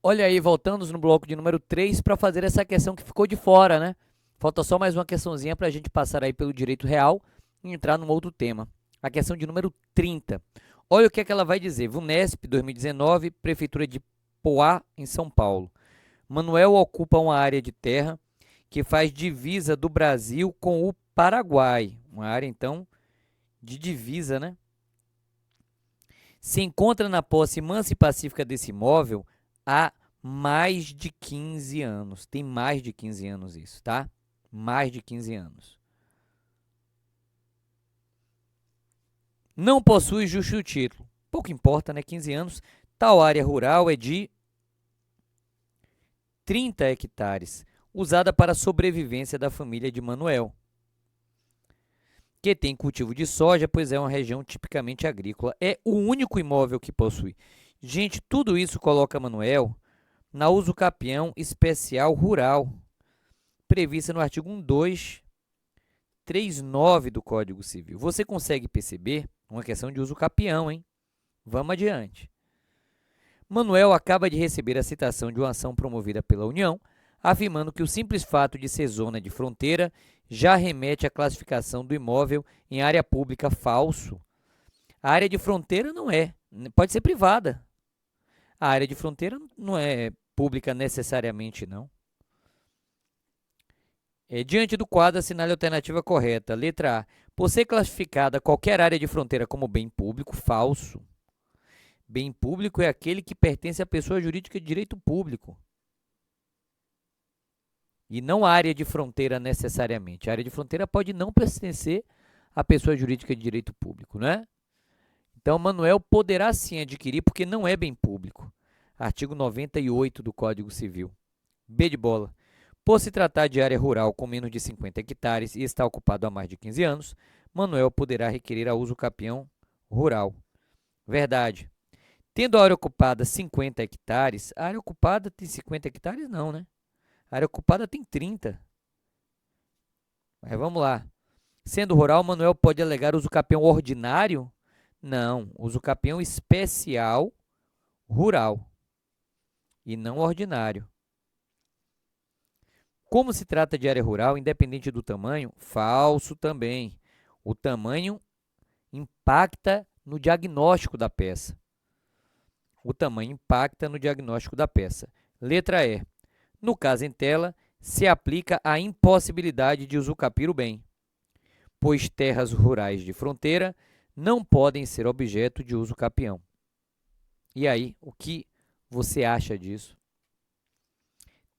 Olha aí, voltamos no bloco de número 3 para fazer essa questão que ficou de fora, né? Falta só mais uma questãozinha para a gente passar aí pelo direito real e entrar num outro tema. A questão de número 30. Olha o que é que ela vai dizer. VUNESP 2019, Prefeitura de Poá, em São Paulo. Manuel ocupa uma área de terra que faz divisa do Brasil com o Paraguai. Uma área, então, de divisa, né? Se encontra na posse mansa e pacífica desse imóvel há mais de 15 anos. Tem mais de 15 anos isso, tá? Mais de 15 anos. Não possui justo título. Pouco importa, né? 15 anos. Tal área rural é de 30 hectares, usada para a sobrevivência da família de Manuel, que tem cultivo de soja, pois é uma região tipicamente agrícola. É o único imóvel que possui. Gente, tudo isso coloca Manuel na usucapião especial rural, prevista no artigo 1239 do Código Civil. Você consegue perceber uma questão de usucapião, hein? Vamos adiante. Manuel acaba de receber a citação de uma ação promovida pela União, afirmando que o simples fato de ser zona de fronteira já remete à classificação do imóvel em área pública falso. A área de fronteira não é, pode ser privada. A área de fronteira não é pública necessariamente, não. Diante do quadro, assinale a alternativa correta. Letra A. Por ser classificada qualquer área de fronteira como bem público, falso. Bem público é aquele que pertence à pessoa jurídica de direito público. E não a área de fronteira necessariamente. A área de fronteira pode não pertencer à pessoa jurídica de direito público, né? Então, Manuel poderá sim adquirir porque não é bem público. Artigo 98 do Código Civil. B de bola. Por se tratar de área rural com menos de 50 hectares e estar ocupado há mais de 15 anos, Manuel poderá requerer a uso capião rural. Verdade. Tendo a área ocupada 50 hectares, a área ocupada tem 50 hectares? Não, né? A área ocupada tem 30. Mas vamos lá. Sendo rural, Manuel pode alegar uso capião ordinário? Não, uso capião especial rural e não ordinário. Como se trata de área rural, independente do tamanho, falso também. O tamanho impacta no diagnóstico da peça. O tamanho impacta no diagnóstico da peça. Letra E. No caso em tela, se aplica a impossibilidade de usucapir o bem, pois terras rurais de fronteira não podem ser objeto de uso capião. E aí, o que você acha disso?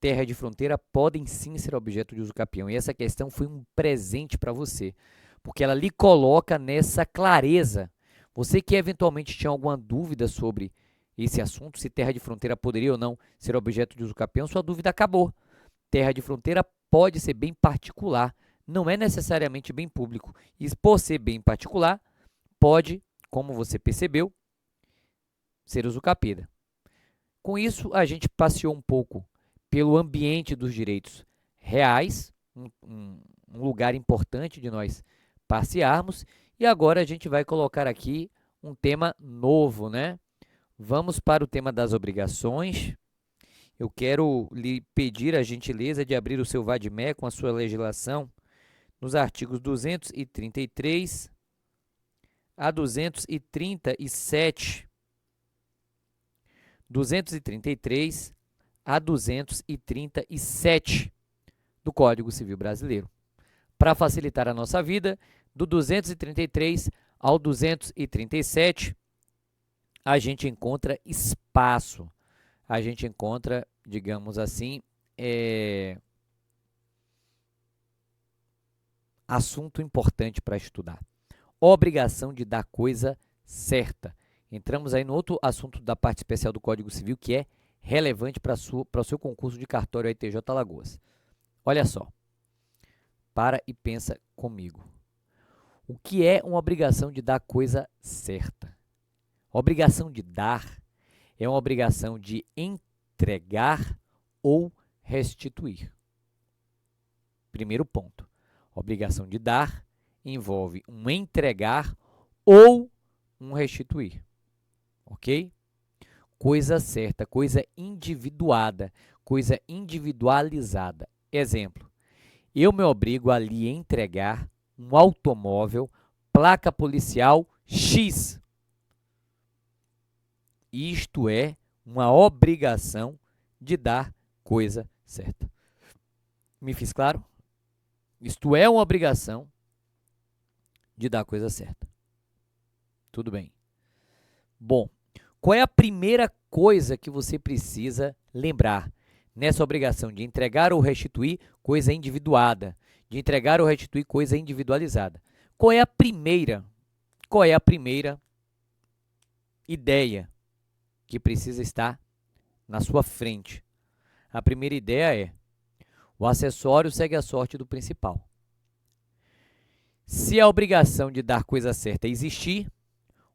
Terra de fronteira podem sim ser objeto de uso capião. E essa questão foi um presente para você, porque ela lhe coloca nessa clareza. Você que eventualmente tinha alguma dúvida sobre esse assunto, se terra de fronteira poderia ou não ser objeto de uso capião, sua dúvida acabou. Terra de fronteira pode ser bem particular, não é necessariamente bem público. E por ser bem particular, pode, como você percebeu, ser usucapiada. Com isso, a gente passeou um pouco pelo ambiente dos direitos reais, um lugar importante de nós passearmos, e agora a gente vai colocar aqui um tema novo, né? Vamos para o tema das obrigações. Eu quero lhe pedir a gentileza de abrir o seu VADME com a sua legislação nos artigos 233 a 237. 233 a 237 do Código Civil Brasileiro. Para facilitar a nossa vida, do 233 ao 237, a gente encontra espaço. A gente encontra, digamos assim, assunto importante para estudar. Obrigação de dar coisa certa. Entramos aí no outro assunto da parte especial do Código Civil, que é relevante para o seu concurso de cartório ITJ Alagoas. Olha só, para e pensa comigo. O que é uma obrigação de dar coisa certa? A obrigação de dar é uma obrigação de entregar ou restituir. Primeiro ponto. Obrigação de dar envolve um entregar ou um restituir. Ok? coisa certa, coisa individuada, coisa individualizada. Exemplo, eu me obrigo a lhe entregar um automóvel, placa policial X. Isto é uma obrigação de dar coisa certa. Me fiz claro? Isto é uma obrigação de dar coisa certa. Tudo bem. Bom, qual é a primeira coisa que você precisa lembrar nessa obrigação de entregar ou restituir coisa individuada, de entregar ou restituir coisa individualizada? Qual é a primeira ideia que precisa estar na sua frente? A primeira ideia é: o acessório segue a sorte do principal. Se a obrigação de dar coisa certa existir,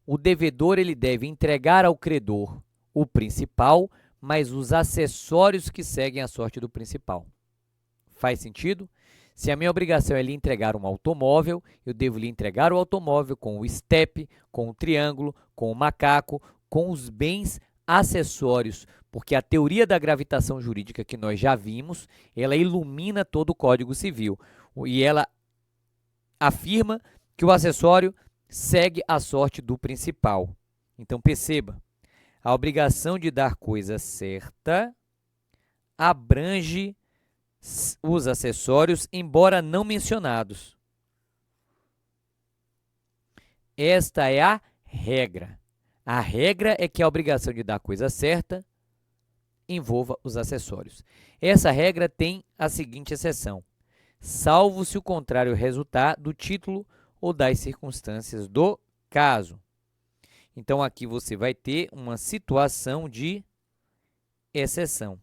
o devedor ele deve entregar ao credor o principal, mas os acessórios que seguem a sorte do principal. Faz sentido? Se a minha obrigação é lhe entregar um automóvel, eu devo lhe entregar o automóvel com o estepe, com o triângulo, com o macaco, com os bens acessórios, porque a teoria da gravitação jurídica que nós já vimos, ela ilumina todo o Código Civil e ela afirma que o acessório segue a sorte do principal. Então, perceba, a obrigação de dar coisa certa abrange os acessórios, embora não mencionados. Esta é a regra. A regra é que a obrigação de dar coisa certa envolva os acessórios. Essa regra tem a seguinte exceção: salvo se o contrário resultar do título ou das circunstâncias do caso. Então, aqui você vai ter uma situação de exceção.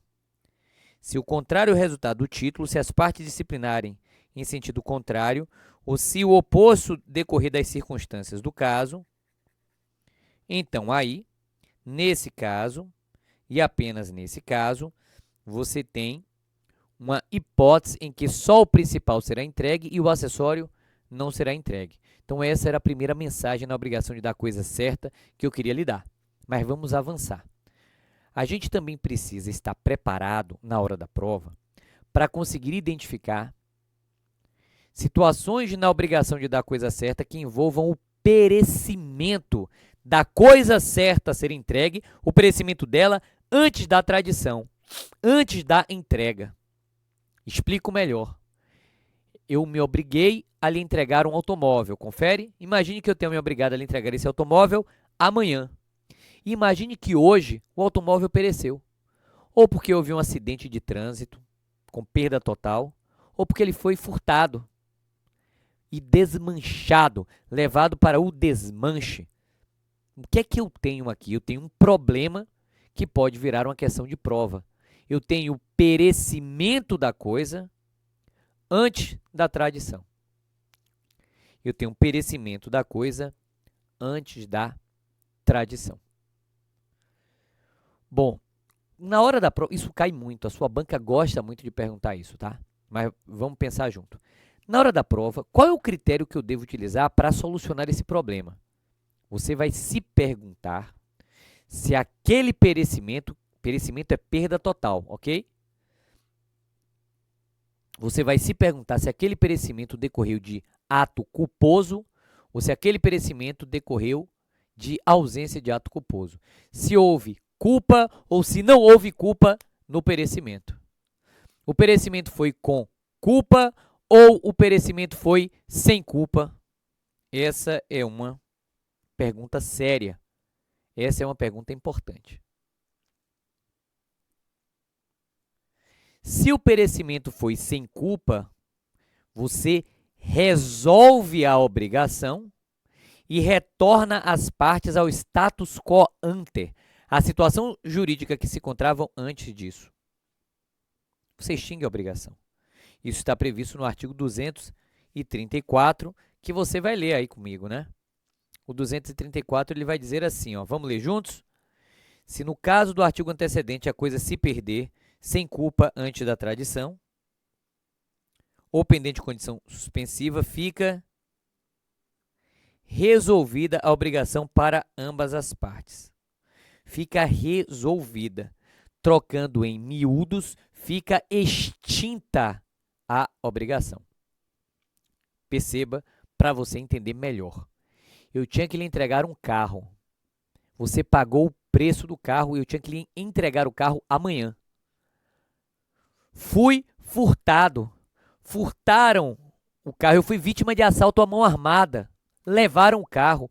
Se o contrário resultar do título, se as partes disciplinarem em sentido contrário, ou se o oposto decorrer das circunstâncias do caso, então aí, nesse caso, e apenas nesse caso, você tem uma hipótese em que só o principal será entregue e o acessório não será entregue. Então, essa era a primeira mensagem na obrigação de dar coisa certa que eu queria lhe dar. Mas vamos avançar. A gente também precisa estar preparado na hora da prova para conseguir identificar situações na obrigação de dar coisa certa que envolvam o perecimento da coisa certa a ser entregue, o perecimento dela antes da tradição, antes da entrega. Explico melhor. Eu me obriguei a lhe entregar um automóvel. Confere? Imagine que eu tenho me obrigado a lhe entregar esse automóvel amanhã. Imagine que hoje o automóvel pereceu. Ou porque houve um acidente de trânsito com perda total, ou porque ele foi furtado e desmanchado, levado para o desmanche. O que é que eu tenho aqui? Eu tenho um problema que pode virar uma questão de prova. Eu tenho o perecimento da coisa antes da tradição. Eu tenho um perecimento da coisa antes da tradição. Bom, na hora da prova, isso cai muito, a sua banca gosta muito de perguntar isso, tá? Mas vamos pensar junto. Na hora da prova, qual é o critério que eu devo utilizar para solucionar esse problema? Você vai se perguntar se aquele perecimento é perda total, ok? Você vai se perguntar se aquele perecimento decorreu de ato culposo ou se aquele perecimento decorreu de ausência de ato culposo. Se houve culpa ou se não houve culpa no perecimento. O perecimento foi com culpa ou o perecimento foi sem culpa? Essa é uma pergunta séria. Essa é uma pergunta importante. Se o perecimento foi sem culpa, você resolve a obrigação e retorna as partes ao status quo ante, a situação jurídica que se encontravam antes disso. Você extingue a obrigação. Isso está previsto no artigo 234, que você vai ler aí comigo, né? O 234 ele vai dizer assim, ó, vamos ler juntos? Se no caso do artigo antecedente a coisa se perder sem culpa antes da tradição, ou pendente de condição suspensiva, fica resolvida a obrigação para ambas as partes. fica resolvida. Trocando em miúdos, fica extinta a obrigação. Perceba para você entender melhor. Eu tinha que lhe entregar um carro. Você pagou o preço do carro e eu tinha que lhe entregar o carro amanhã. Fui furtado. Furtaram o carro. Eu fui vítima de assalto à mão armada. Levaram o carro.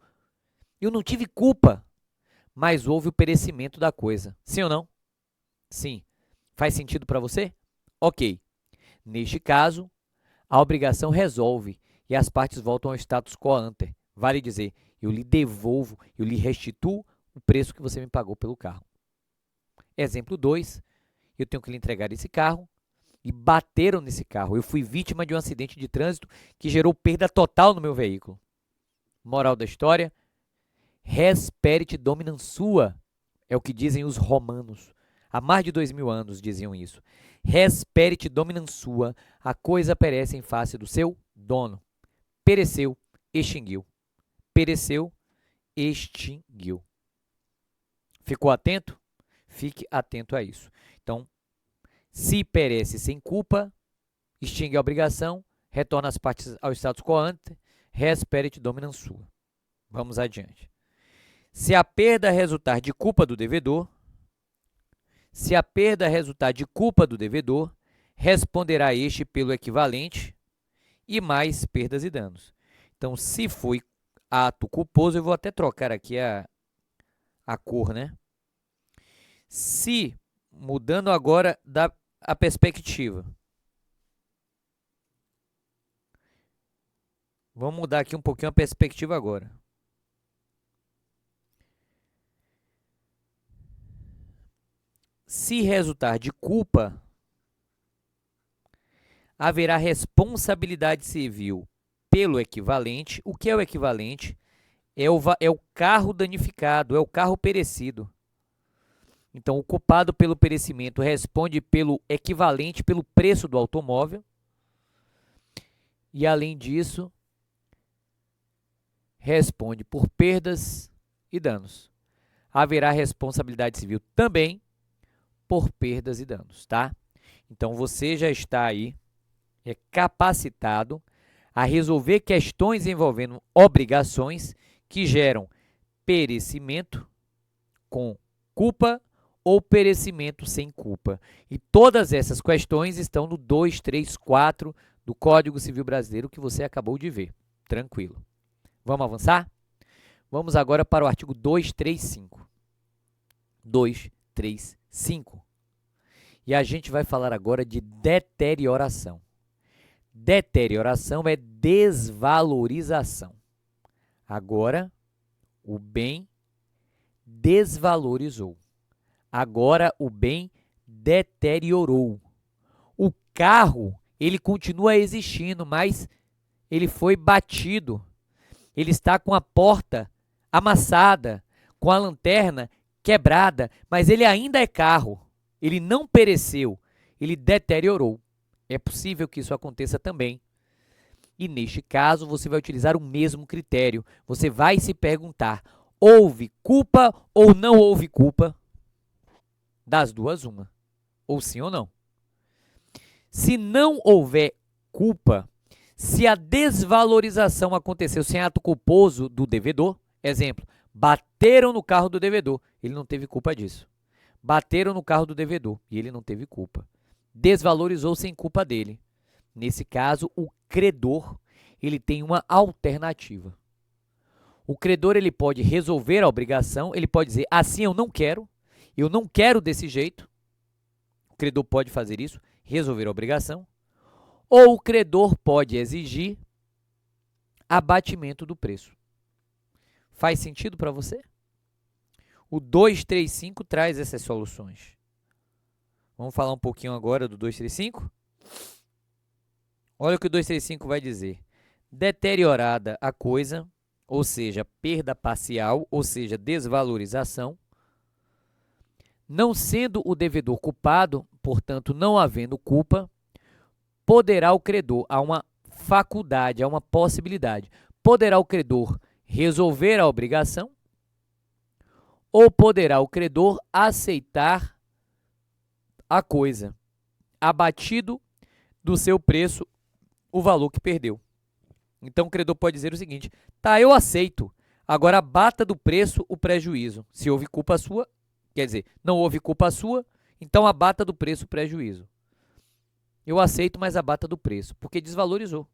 Eu não tive culpa, mas houve o perecimento da coisa. Sim ou não? Sim. Faz sentido para você? Ok. Neste caso, a obrigação resolve e as partes voltam ao status quo ante. Vale dizer, eu lhe devolvo, eu lhe restituo o preço que você me pagou pelo carro. Exemplo 2, eu tenho que lhe entregar esse carro e bateram nesse carro. Eu fui vítima de um acidente de trânsito que gerou perda total no meu veículo. Moral da história, res perit dominam sua, é o que dizem os romanos. Há mais de 2000 anos diziam isso. Res perit dominam sua, a coisa perece em face do seu dono. Pereceu, extinguiu. Pereceu, extinguiu. Ficou atento? Fique atento a isso. Então, se perece sem culpa, extingue a obrigação, retorna as partes ao status quo ante, res perit dominam sua. Vamos adiante. Se a perda resultar de culpa do devedor, responderá este pelo equivalente e mais perdas e danos. Então, se foi ato culposo, eu vou até trocar aqui a cor, né? Se, mudando agora a perspectiva, vamos mudar aqui um pouquinho a perspectiva agora. Se resultar de culpa, haverá responsabilidade civil pelo equivalente. O que é o equivalente? É o carro danificado, é o carro perecido. Então, o culpado pelo perecimento responde pelo equivalente, pelo preço do automóvel. E, além disso, responde por perdas e danos. Haverá responsabilidade civil também por perdas e danos, tá? Então, você já está aí capacitado a resolver questões envolvendo obrigações que geram perecimento com culpa ou perecimento sem culpa. E todas essas questões estão no 234 do Código Civil Brasileiro que você acabou de ver. Tranquilo. Vamos avançar? Vamos agora para o artigo 235. 235. E a gente vai falar agora de deterioração. Deterioração é desvalorização. Agora, o bem desvalorizou. Agora, o bem deteriorou. O carro, ele continua existindo, mas ele foi batido. Ele está com a porta amassada, com a lanterna quebrada, mas ele ainda é carro. Ele não pereceu, ele deteriorou. É possível que isso aconteça também. E neste caso, você vai utilizar o mesmo critério. Você vai se perguntar, houve culpa ou não houve culpa? Das duas, uma. Ou sim ou não. Se não houver culpa, se a desvalorização aconteceu sem ato culposo do devedor, exemplo, bateram no carro do devedor, ele não teve culpa disso. Bateram no carro do devedor e ele não teve culpa. Desvalorizou sem culpa dele. Nesse caso, o credor, ele tem uma alternativa. O credor, ele pode resolver a obrigação, ele pode dizer, assim eu não quero desse jeito. O credor pode fazer isso, resolver a obrigação. Ou o credor pode exigir abatimento do preço. Faz sentido para você? O 235 traz essas soluções. Vamos falar um pouquinho agora do 235? Olha o que o 235 vai dizer. Deteriorada a coisa, ou seja, perda parcial, ou seja, desvalorização, não sendo o devedor culpado, portanto, não havendo culpa, poderá o credor, há uma faculdade, há uma possibilidade, poderá o credor resolver a obrigação ou poderá o credor aceitar a coisa, abatido do seu preço o valor que perdeu. Então, o credor pode dizer o seguinte: tá, eu aceito, agora abata do preço o prejuízo. Se houve culpa sua, quer dizer, não houve culpa sua, então abata do preço o prejuízo. Eu aceito, mas abata do preço, porque desvalorizou.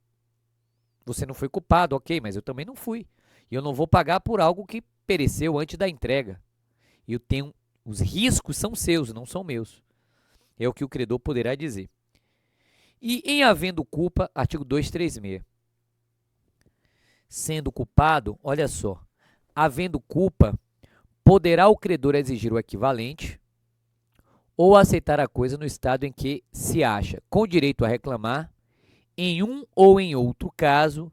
Você não foi culpado, ok, mas eu também não fui. E eu não vou pagar por algo que pereceu antes da entrega. Eu tenho, os riscos são seus, não são meus. É o que o credor poderá dizer. E em havendo culpa, artigo 236. Sendo culpado, olha só, havendo culpa, poderá o credor exigir o equivalente ou aceitar a coisa no estado em que se acha com direito a reclamar, em um ou em outro caso,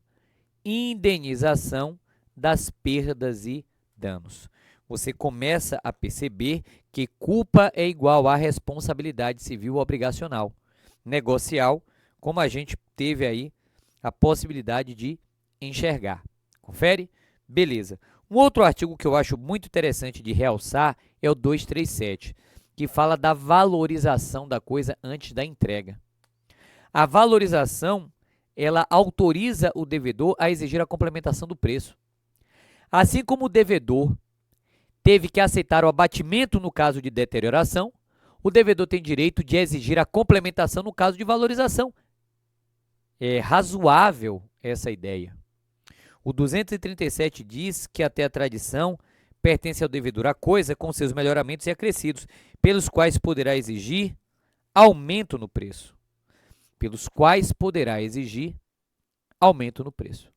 indenização das perdas e danos. Você começa a perceber que culpa é igual a responsabilidade civil obrigacional, negocial, como a gente teve aí a possibilidade de enxergar. Confere? Beleza. Um outro artigo que eu acho muito interessante de realçar é o 237, que fala da valorização da coisa antes da entrega. A valorização, ela autoriza o devedor a exigir a complementação do preço. Assim como o devedor teve que aceitar o abatimento no caso de deterioração, o devedor tem direito de exigir a complementação no caso de valorização. É razoável essa ideia. O 237 diz que até a tradição pertence ao devedor a coisa com seus melhoramentos e acrescidos, pelos quais poderá exigir aumento no preço. Pelos quais poderá exigir aumento no preço.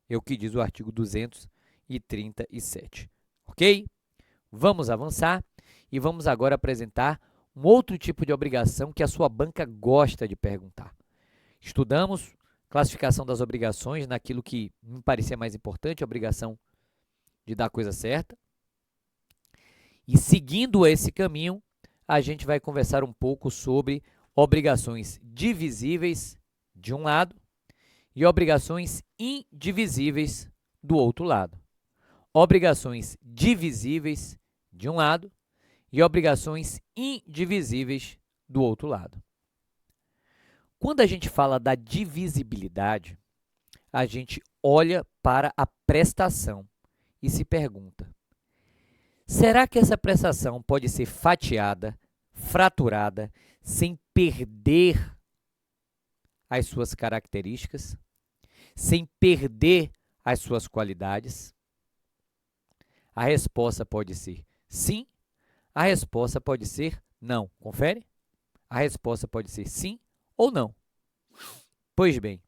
É o que diz o artigo 237. Ok? Vamos avançar e vamos agora apresentar um outro tipo de obrigação que a sua banca gosta de perguntar. Estudamos classificação das obrigações naquilo que me parecia mais importante, a obrigação de dar a coisa certa. E seguindo esse caminho, a gente vai conversar um pouco sobre obrigações divisíveis de um lado e obrigações indivisíveis do outro lado. Obrigações divisíveis de um lado e obrigações indivisíveis do outro lado. Quando a gente fala da divisibilidade, a gente olha para a prestação e se pergunta: será que essa prestação pode ser fatiada, fraturada, sem perder as suas características, sem perder as suas qualidades? A resposta pode ser sim, a resposta pode ser não. Confere? A resposta pode ser sim ou não. Pois bem,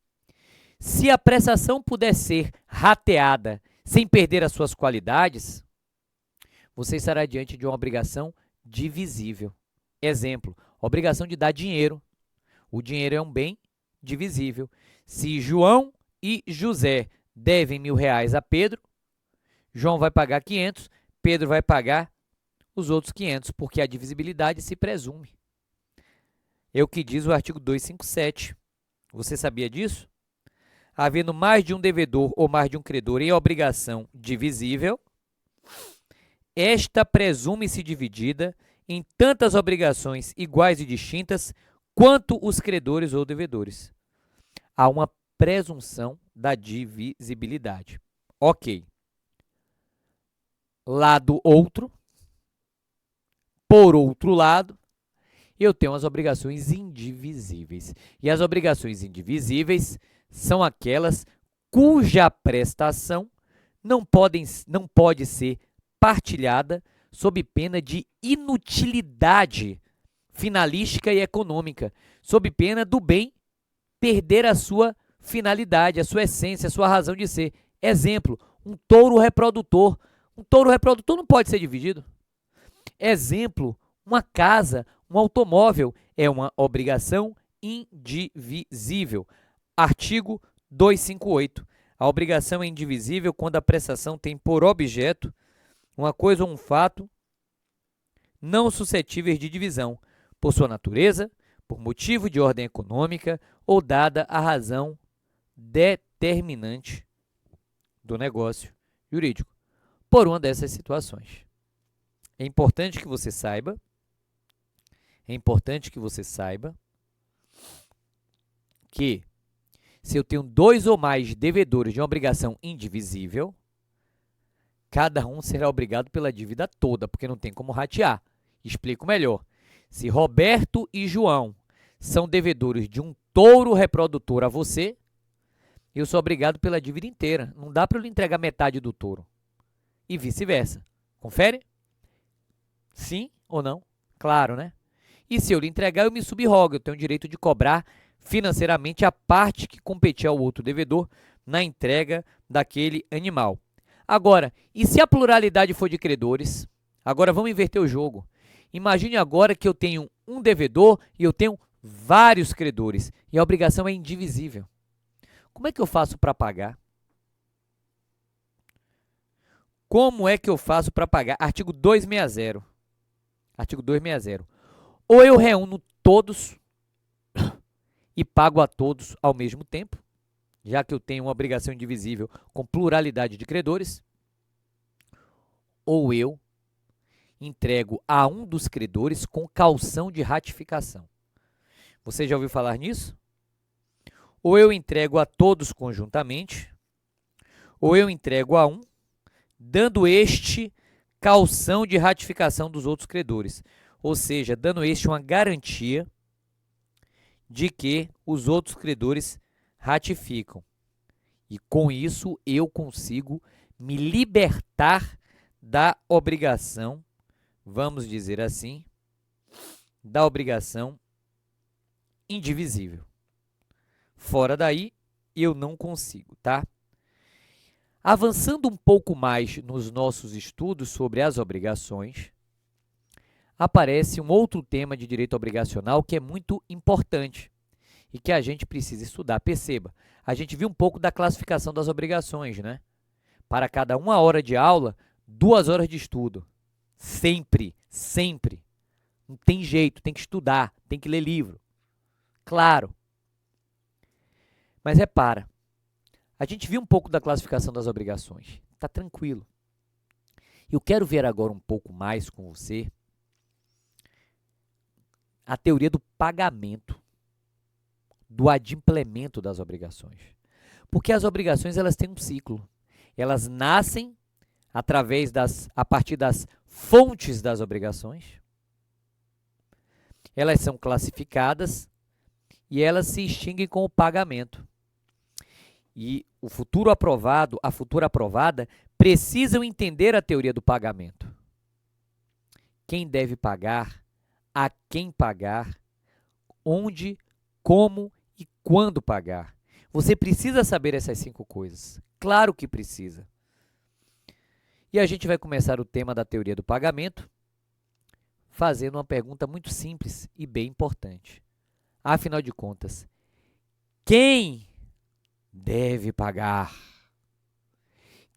se a prestação puder ser rateada sem perder as suas qualidades, você estará diante de uma obrigação divisível. Exemplo, obrigação de dar dinheiro. O dinheiro é um bem divisível. Se João e José devem R$ 1.000 a Pedro, João vai pagar 500, Pedro vai pagar os outros 500, porque a divisibilidade se presume. É o que diz o artigo 257. Você sabia disso? Havendo mais de um devedor ou mais de um credor em obrigação divisível, esta presume-se dividida em tantas obrigações iguais e distintas quanto os credores ou devedores. Há uma presunção da divisibilidade. Ok. Lado outro, por outro lado, eu tenho as obrigações indivisíveis. E as obrigações indivisíveis são aquelas cuja prestação não pode ser partilhada sob pena de inutilidade finalística e econômica, sob pena do bem perder a sua finalidade, a sua essência, a sua razão de ser. Exemplo, um touro reprodutor. Um touro reprodutor não pode ser dividido. Exemplo, uma casa, um automóvel é uma obrigação indivisível. Artigo 258. A obrigação é indivisível quando a prestação tem por objeto uma coisa ou um fato não suscetíveis de divisão, por sua natureza, por motivo de ordem econômica ou dada a razão determinante do negócio jurídico, por uma dessas situações. É importante que você saiba, é importante que você saiba que se eu tenho 2 ou mais devedores de uma obrigação indivisível, cada um será obrigado pela dívida toda, porque não tem como ratear. Explico melhor. Se Roberto e João são devedores de um touro reprodutor a você, eu sou obrigado pela dívida inteira. Não dá para eu lhe entregar metade do touro. E vice-versa. Confere? Sim ou não? Claro, né? E se eu lhe entregar, eu me subrrogo. Eu tenho o direito de cobrar financeiramente a parte que competia ao outro devedor na entrega daquele animal. Agora, e se a pluralidade for de credores? Agora vamos inverter o jogo. Imagine agora que eu tenho um devedor e eu tenho vários credores e a obrigação é indivisível. Como é que eu faço para pagar? Como é que eu faço para pagar? Artigo 260. Artigo 260. Ou eu reúno todos e pago a todos ao mesmo tempo, já que eu tenho uma obrigação indivisível com pluralidade de credores, ou eu entrego a um dos credores com caução de ratificação. Você já ouviu falar nisso? Ou eu entrego a todos conjuntamente, ou eu entrego a um, dando este caução de ratificação dos outros credores, ou seja, dando este uma garantia de que os outros credores ratificam. E com isso eu consigo me libertar da obrigação, vamos dizer assim, da obrigação indivisível. Fora daí, eu não consigo, tá? Avançando um pouco mais nos nossos estudos sobre as obrigações, aparece um outro tema de direito obrigacional que é muito importante e que a gente precisa estudar. Perceba, a gente viu um pouco da classificação das obrigações, né? Para cada 1 hora de aula, 2 horas de estudo. Sempre, sempre. Não tem jeito, tem que estudar, tem que ler livro. Claro. Mas repara, a gente viu um pouco da classificação das obrigações. Tá tranquilo. Eu quero ver agora um pouco mais com você a teoria do pagamento, do adimplemento das obrigações. Porque as obrigações elas têm um ciclo. Elas nascem a partir das fontes das obrigações. Elas são classificadas e elas se extinguem com o pagamento. E o futuro aprovado, a futura aprovada, precisam entender a teoria do pagamento. Quem deve pagar, a quem pagar, onde, como e quando pagar. Você precisa saber essas 5 coisas. Claro que precisa. E a gente vai começar o tema da teoria do pagamento fazendo uma pergunta muito simples e bem importante. Afinal de contas, quem deve pagar?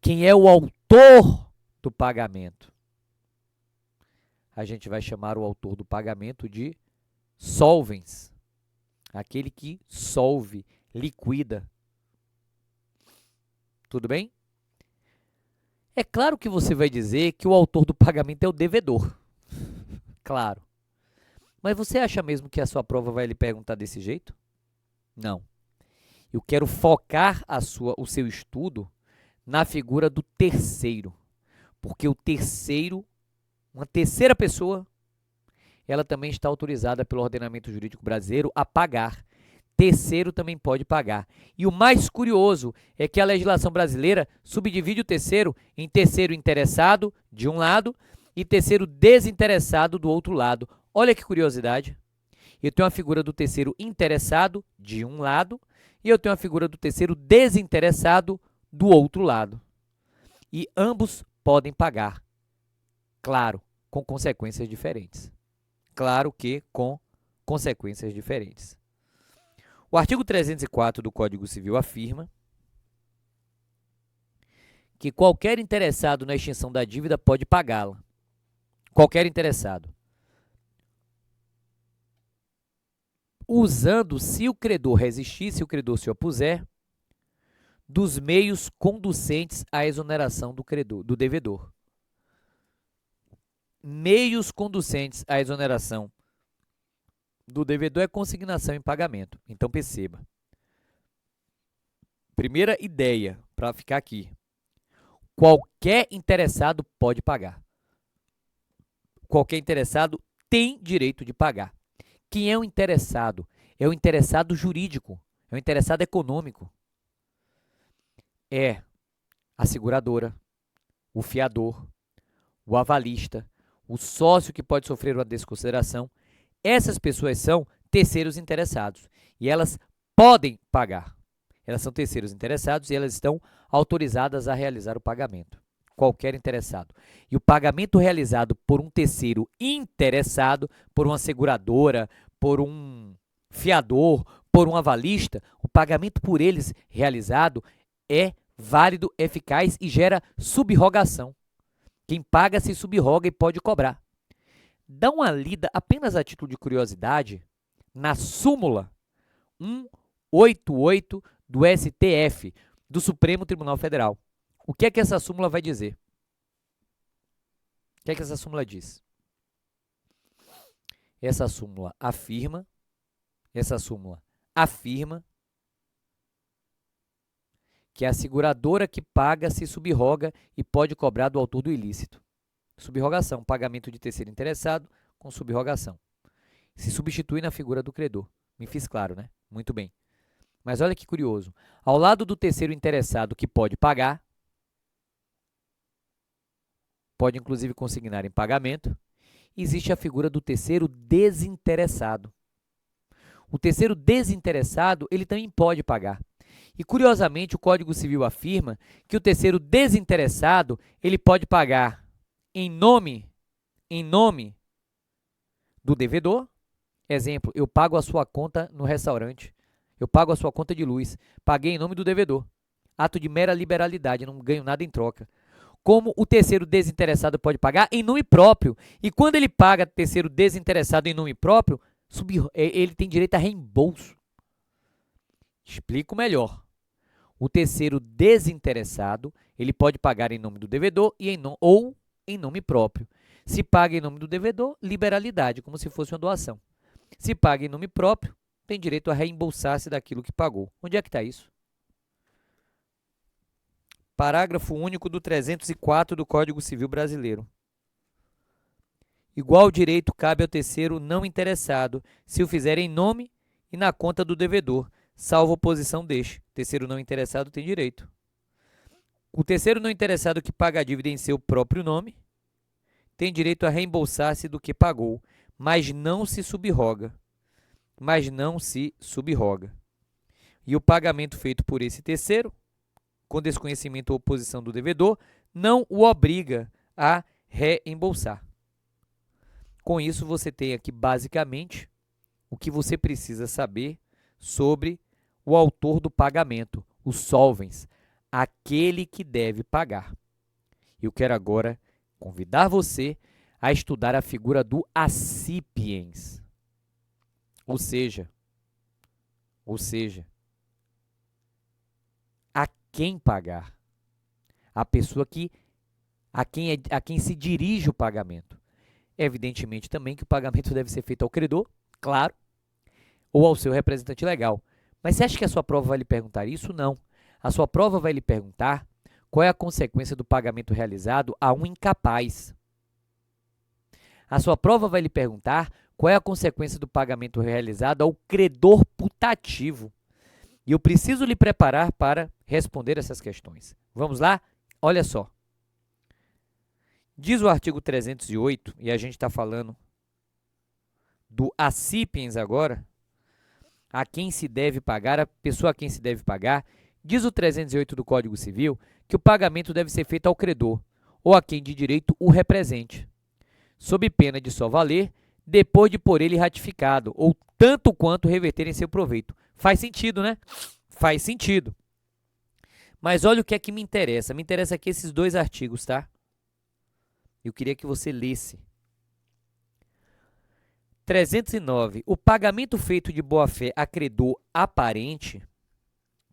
Quem é o autor do pagamento? A gente vai chamar o autor do pagamento de solvens, aquele que solve, liquida. Tudo bem? É claro que você vai dizer que o autor do pagamento é o devedor. Claro. Mas você acha mesmo que a sua prova vai lhe perguntar desse jeito? Não. Eu quero focar o seu estudo na figura do terceiro. Porque o terceiro, uma terceira pessoa, ela também está autorizada pelo ordenamento jurídico brasileiro a pagar. Terceiro também pode pagar. E o mais curioso é que a legislação brasileira subdivide o terceiro em terceiro interessado, de um lado, e terceiro desinteressado, do outro lado. Olha que curiosidade. Eu tenho a figura do terceiro interessado, de um lado, e eu tenho a figura do terceiro desinteressado, do outro lado. E ambos podem pagar. Claro, com consequências diferentes. Claro que com consequências diferentes. O artigo 304 do Código Civil afirma que qualquer interessado na extinção da dívida pode pagá-la. Qualquer interessado. Usando, se o credor resistir, se o credor se opuser, dos meios conducentes à exoneração do devedor. meios conducentes à exoneração do devedor é consignação em pagamento. Então, perceba. Primeira ideia para ficar aqui. Qualquer interessado pode pagar. Qualquer interessado tem direito de pagar. Quem é o interessado? É o interessado jurídico, é o interessado econômico. É a seguradora, o fiador, o avalista, o sócio que pode sofrer uma desconsideração. Essas pessoas são terceiros interessados e elas podem pagar. Elas são terceiros interessados e elas estão autorizadas a realizar o pagamento. Qualquer interessado. E o pagamento realizado por um terceiro interessado, por uma seguradora, por um fiador, por um avalista, o pagamento por eles realizado é válido, eficaz e gera subrogação. Quem paga se subroga e pode cobrar. Dá uma lida, apenas a título de curiosidade, na súmula 188 do STF, do Supremo Tribunal Federal. O que é que essa súmula vai dizer? O que é que essa súmula diz? Essa súmula afirma que a seguradora que paga se subroga e pode cobrar do autor do ilícito. Subrogação, pagamento de terceiro interessado com subrogação. Se substitui na figura do credor. Me fiz claro, né? Muito bem. Mas olha que curioso. Ao lado do terceiro interessado que pode pagar, pode inclusive consignar em pagamento, existe a figura do terceiro desinteressado. O terceiro desinteressado, ele também pode pagar. E, curiosamente, o Código Civil afirma que o terceiro desinteressado, ele pode pagar em nome do devedor. Exemplo, eu pago a sua conta no restaurante, eu pago a sua conta de luz, paguei em nome do devedor. Ato de mera liberalidade, não ganho nada em troca. Como o terceiro desinteressado pode pagar em nome próprio. E quando ele paga terceiro desinteressado em nome próprio, ele tem direito a reembolso. Explico melhor. O terceiro desinteressado, ele pode pagar em nome do devedor ou em nome próprio. Se paga em nome do devedor, liberalidade, como se fosse uma doação. Se paga em nome próprio, tem direito a reembolsar-se daquilo que pagou. Onde é que está isso? Parágrafo único do 304 do Código Civil Brasileiro. Igual direito cabe ao terceiro não interessado, se o fizer em nome e na conta do devedor, salvo oposição deste. Terceiro não interessado tem direito. O terceiro não interessado que paga a dívida em seu próprio nome tem direito a reembolsar-se do que pagou, mas não se subroga. E o pagamento feito por esse terceiro, com desconhecimento ou oposição do devedor, não o obriga a reembolsar. Com isso, você tem aqui, basicamente, o que você precisa saber sobre o autor do pagamento, o solvens, aquele que deve pagar. Eu quero agora convidar você a estudar a figura do accipiens, ou seja, a quem pagar, a pessoa a quem se dirige o pagamento. Evidentemente também que o pagamento deve ser feito ao credor, claro, ou ao seu representante legal. Mas você acha que a sua prova vai lhe perguntar isso? Não. A sua prova vai lhe perguntar qual é a consequência do pagamento realizado a um incapaz. A sua prova vai lhe perguntar qual é a consequência do pagamento realizado ao credor putativo. E eu preciso lhe preparar para responder essas questões. Vamos lá? Olha só. Diz o artigo 308, e a gente está falando do accipiens agora, a quem se deve pagar, a pessoa a quem se deve pagar. Diz o 308 do Código Civil que o pagamento deve ser feito ao credor, ou a quem de direito o represente, sob pena de só valer, depois de por ele ratificado, ou tanto quanto reverter em seu proveito. Faz sentido, né? Faz sentido. Mas olha o que é que me interessa. Me interessa aqui esses dois artigos, tá? Eu queria que você lesse. 309. O pagamento feito de boa-fé a credor aparente,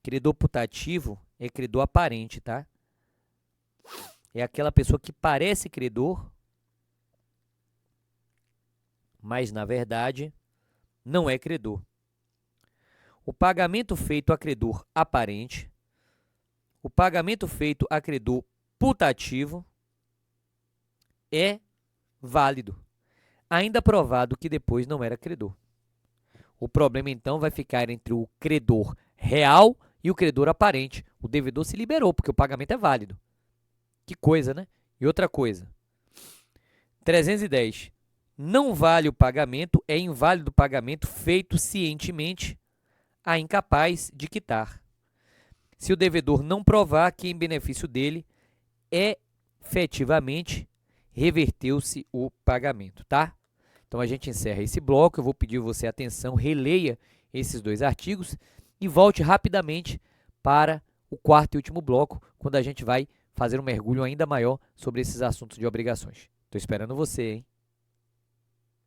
credor putativo é credor aparente, tá? É aquela pessoa que parece credor, mas na verdade não é credor. O pagamento feito a credor aparente, o pagamento feito a credor putativo é válido, ainda provado que depois não era credor. O problema então vai ficar entre o credor real e o credor aparente. O devedor se liberou porque o pagamento é válido. Que coisa, né? E outra coisa, 310. Não vale o pagamento, é inválido o pagamento feito cientemente a incapaz de quitar. Se o devedor não provar que em benefício dele, efetivamente reverteu-se o pagamento, tá? Então a gente encerra esse bloco, eu vou pedir você atenção, releia esses 2 artigos e volte rapidamente para o quarto e último bloco, quando a gente vai fazer um mergulho ainda maior sobre esses assuntos de obrigações. Estou esperando você, hein?